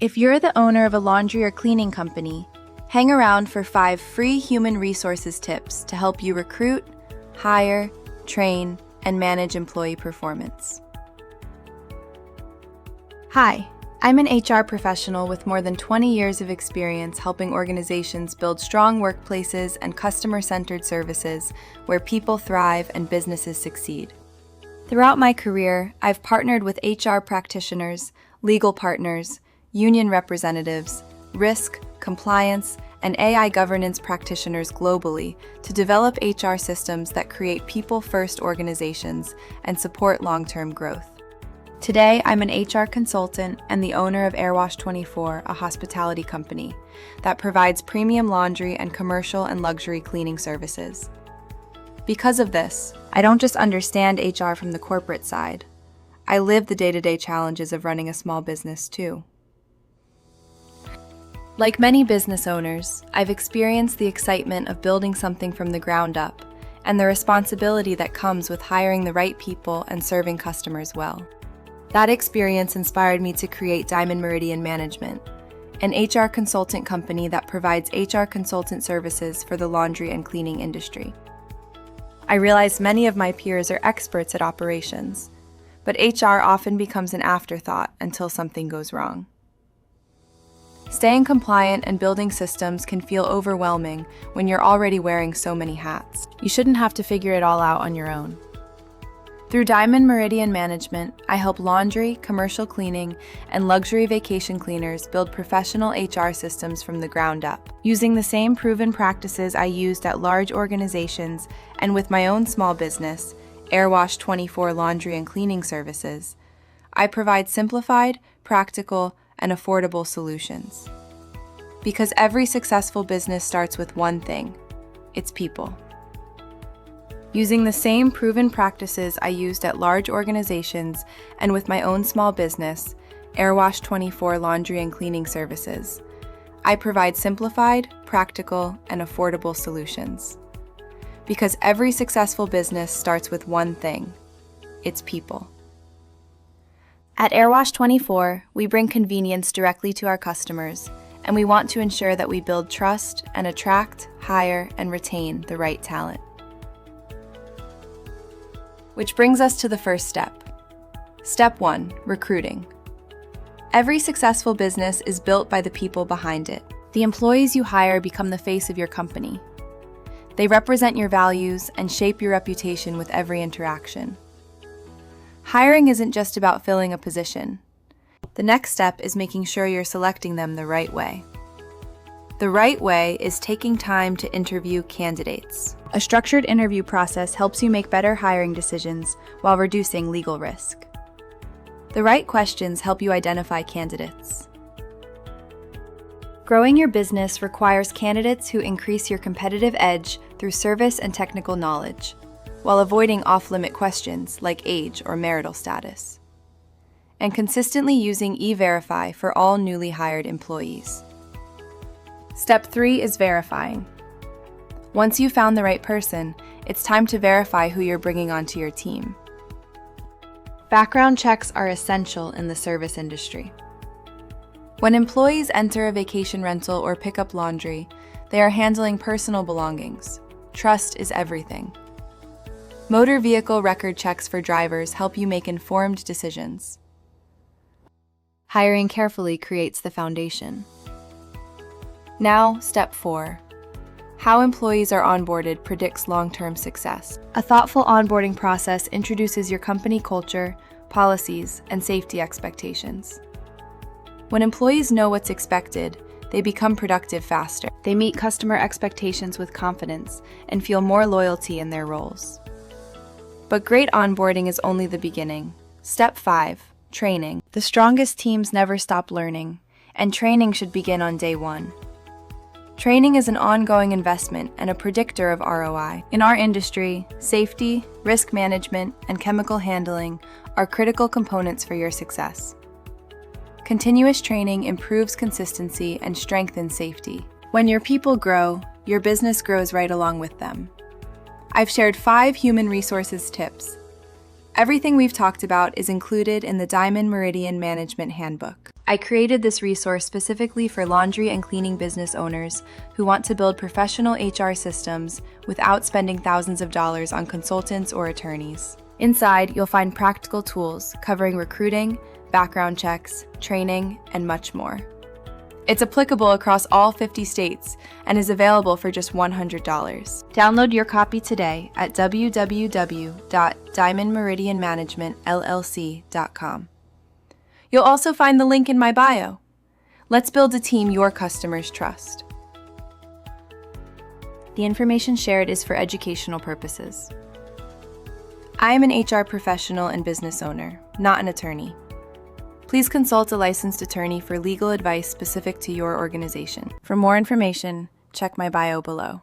If you're the owner of a laundry or cleaning company, hang around for 5 free human resources tips to help you recruit, hire, train, and manage employee performance. Hi, I'm an HR professional with more than 20 years of experience helping organizations build strong workplaces and customer-centered services where people thrive and businesses succeed. Throughout my career, I've partnered with HR practitioners, legal partners, union representatives, risk, compliance, and AI governance practitioners globally to develop HR systems that create people-first organizations and support long-term growth. Today, I'm an HR consultant and the owner of Airwash24, a hospitality company that provides premium laundry and commercial and luxury cleaning services. Because of this, I don't just understand HR from the corporate side. I live the day-to-day challenges of running a small business too. Like many business owners, I've experienced the excitement of building something from the ground up and the responsibility that comes with hiring the right people and serving customers well. That experience inspired me to create Diamond Meridian Management, an HR consultant company that provides HR consultant services for the laundry and cleaning industry. I realize many of my peers are experts at operations, but HR often becomes an afterthought until something goes wrong. Staying compliant and building systems can feel overwhelming when you're already wearing so many hats. You shouldn't have to figure it all out on your own. Through Diamond Meridian Management, I help laundry, commercial cleaning, and luxury vacation cleaners build professional HR systems from the ground up. Using the same proven practices I used at large organizations and with my own small business, Airwash24 Laundry and Cleaning Services, I provide simplified, practical, and affordable solutions. Because every successful business starts with one thing: it's people. Using the same proven practices I used at large organizations and with my own small business, Airwash24 Laundry and Cleaning Services, I provide simplified, practical, and affordable solutions. Because every successful business starts with one thing: it's people. At Airwash24, we bring convenience directly to our customers, and we want to ensure that we build trust and attract, hire, and retain the right talent. Which brings us to the first step. Step 1, recruiting. Every successful business is built by the people behind it. The employees you hire become the face of your company. They represent your values and shape your reputation with every interaction. Hiring isn't just about filling a position. The next step is making sure you're selecting them the right way. The right way is taking time to interview candidates. A structured interview process helps you make better hiring decisions while reducing legal risk. The right questions help you identify candidates. Growing your business requires candidates who increase your competitive edge through service and technical knowledge, while avoiding off-limit questions like age or marital status, and consistently using E-Verify for all newly hired employees. Step 3 is verifying. Once you've found the right person, it's time to verify who you're bringing onto your team. Background checks are essential in the service industry. When employees enter a vacation rental or pick up laundry, they are handling personal belongings. Trust is everything. Motor vehicle record checks for drivers help you make informed decisions. Hiring carefully creates the foundation. Now, step 4. How employees are onboarded predicts long-term success. A thoughtful onboarding process introduces your company culture, policies, and safety expectations. When employees know what's expected, they become productive faster. They meet customer expectations with confidence and feel more loyalty in their roles. But great onboarding is only the beginning. Step 5, training. The strongest teams never stop learning, and training should begin on day 1. Training is an ongoing investment and a predictor of ROI. In our industry, safety, risk management, and chemical handling are critical components for your success. Continuous training improves consistency and strengthens safety. When your people grow, your business grows right along with them. I've shared 5 human resources tips. Everything we've talked about is included in the Diamond Meridian Management Handbook. I created this resource specifically for laundry and cleaning business owners who want to build professional HR systems without spending thousands of dollars on consultants or attorneys. Inside, you'll find practical tools covering recruiting, background checks, training, and much more. It's applicable across all 50 states and is available for just $100. Download your copy today at www.diamondmeridianmanagementllc.com. You'll also find the link in my bio. Let's build a team your customers trust. The information shared is for educational purposes. I am an HR professional and business owner, not an attorney. Please consult a licensed attorney for legal advice specific to your organization. For more information, check my bio below.